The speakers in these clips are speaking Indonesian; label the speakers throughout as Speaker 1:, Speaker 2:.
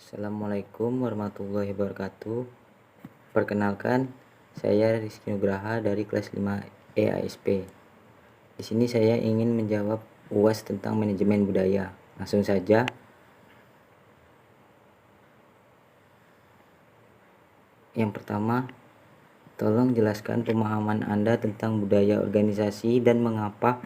Speaker 1: Assalamualaikum warahmatullahi wabarakatuh. Perkenalkan, saya Rizky Nugraha dari kelas 5 EASP. Di sini saya ingin menjawab UAS tentang manajemen budaya. Langsung saja. Yang pertama, tolong jelaskan pemahaman Anda tentang budaya organisasi dan mengapa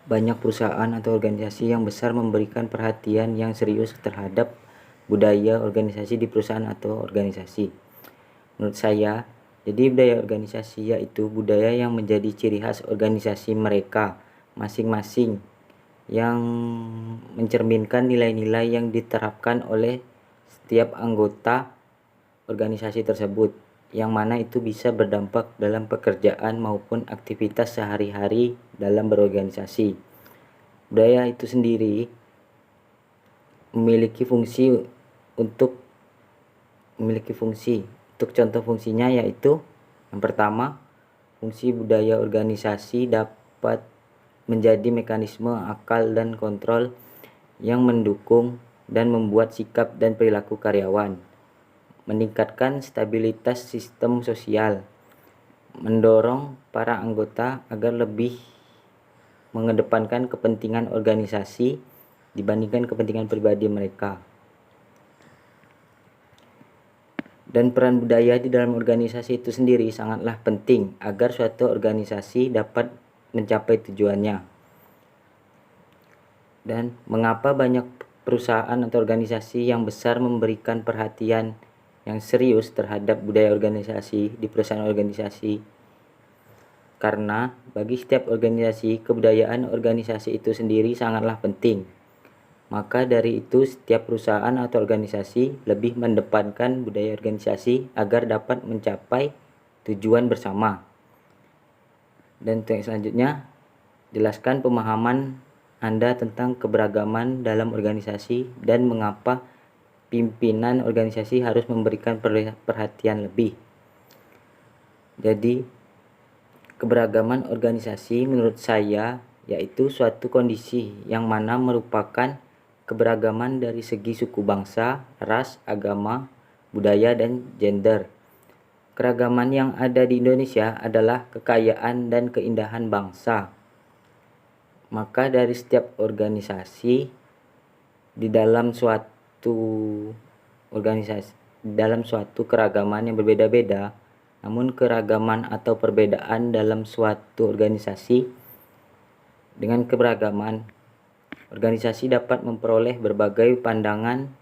Speaker 1: banyak perusahaan atau organisasi yang besar memberikan perhatian yang serius terhadap budaya organisasi di perusahaan atau organisasi. Menurut saya, jadi budaya organisasi yaitu budaya yang menjadi ciri khas organisasi mereka masing-masing yang mencerminkan nilai-nilai yang diterapkan oleh setiap anggota organisasi tersebut, yang mana itu bisa berdampak dalam pekerjaan maupun aktivitas sehari-hari dalam berorganisasi. Budaya itu sendiri memiliki fungsi untuk contoh fungsinya yaitu yang pertama, fungsi budaya organisasi dapat menjadi mekanisme akal dan kontrol yang mendukung dan membuat sikap dan perilaku karyawan, meningkatkan stabilitas sistem sosial, mendorong para anggota agar lebih mengedepankan kepentingan organisasi dibandingkan kepentingan pribadi mereka. Dan peran budaya di dalam organisasi itu sendiri sangatlah penting agar suatu organisasi dapat mencapai tujuannya. Dan mengapa banyak perusahaan atau organisasi yang besar memberikan perhatian yang serius terhadap budaya organisasi di perusahaan organisasi? Karena bagi setiap organisasi, kebudayaan organisasi itu sendiri sangatlah penting. Maka dari itu setiap perusahaan atau organisasi lebih mendepankan budaya organisasi agar dapat mencapai tujuan bersama. Dan untuk yang selanjutnya, jelaskan pemahaman Anda tentang keberagaman dalam organisasi dan mengapa pimpinan organisasi harus memberikan perhatian lebih. Jadi, keberagaman organisasi menurut saya yaitu suatu kondisi yang mana merupakan keberagaman dari segi suku bangsa, ras, agama, budaya, dan gender. Keragaman yang ada di Indonesia adalah kekayaan dan keindahan bangsa. Maka dari setiap organisasi di dalam suatu keragaman yang berbeda-beda, namun keragaman atau perbedaan dalam suatu organisasi dengan keberagaman organisasi dapat memperoleh berbagai pandangan,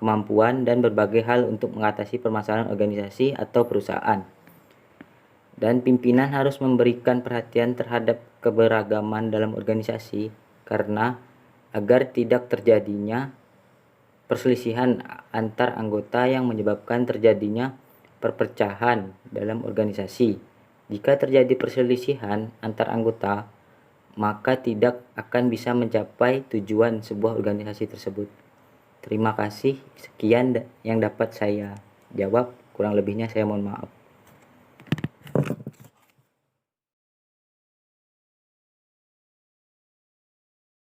Speaker 1: kemampuan, dan berbagai hal untuk mengatasi permasalahan organisasi atau perusahaan. Dan pimpinan harus memberikan perhatian terhadap keberagaman dalam organisasi karena agar tidak terjadinya perselisihan antar anggota yang menyebabkan terjadinya perpecahan dalam organisasi. Jika terjadi perselisihan antar anggota, maka tidak akan bisa mencapai tujuan sebuah organisasi tersebut. Terima kasih, sekian yang dapat saya jawab, kurang lebihnya saya mohon maaf.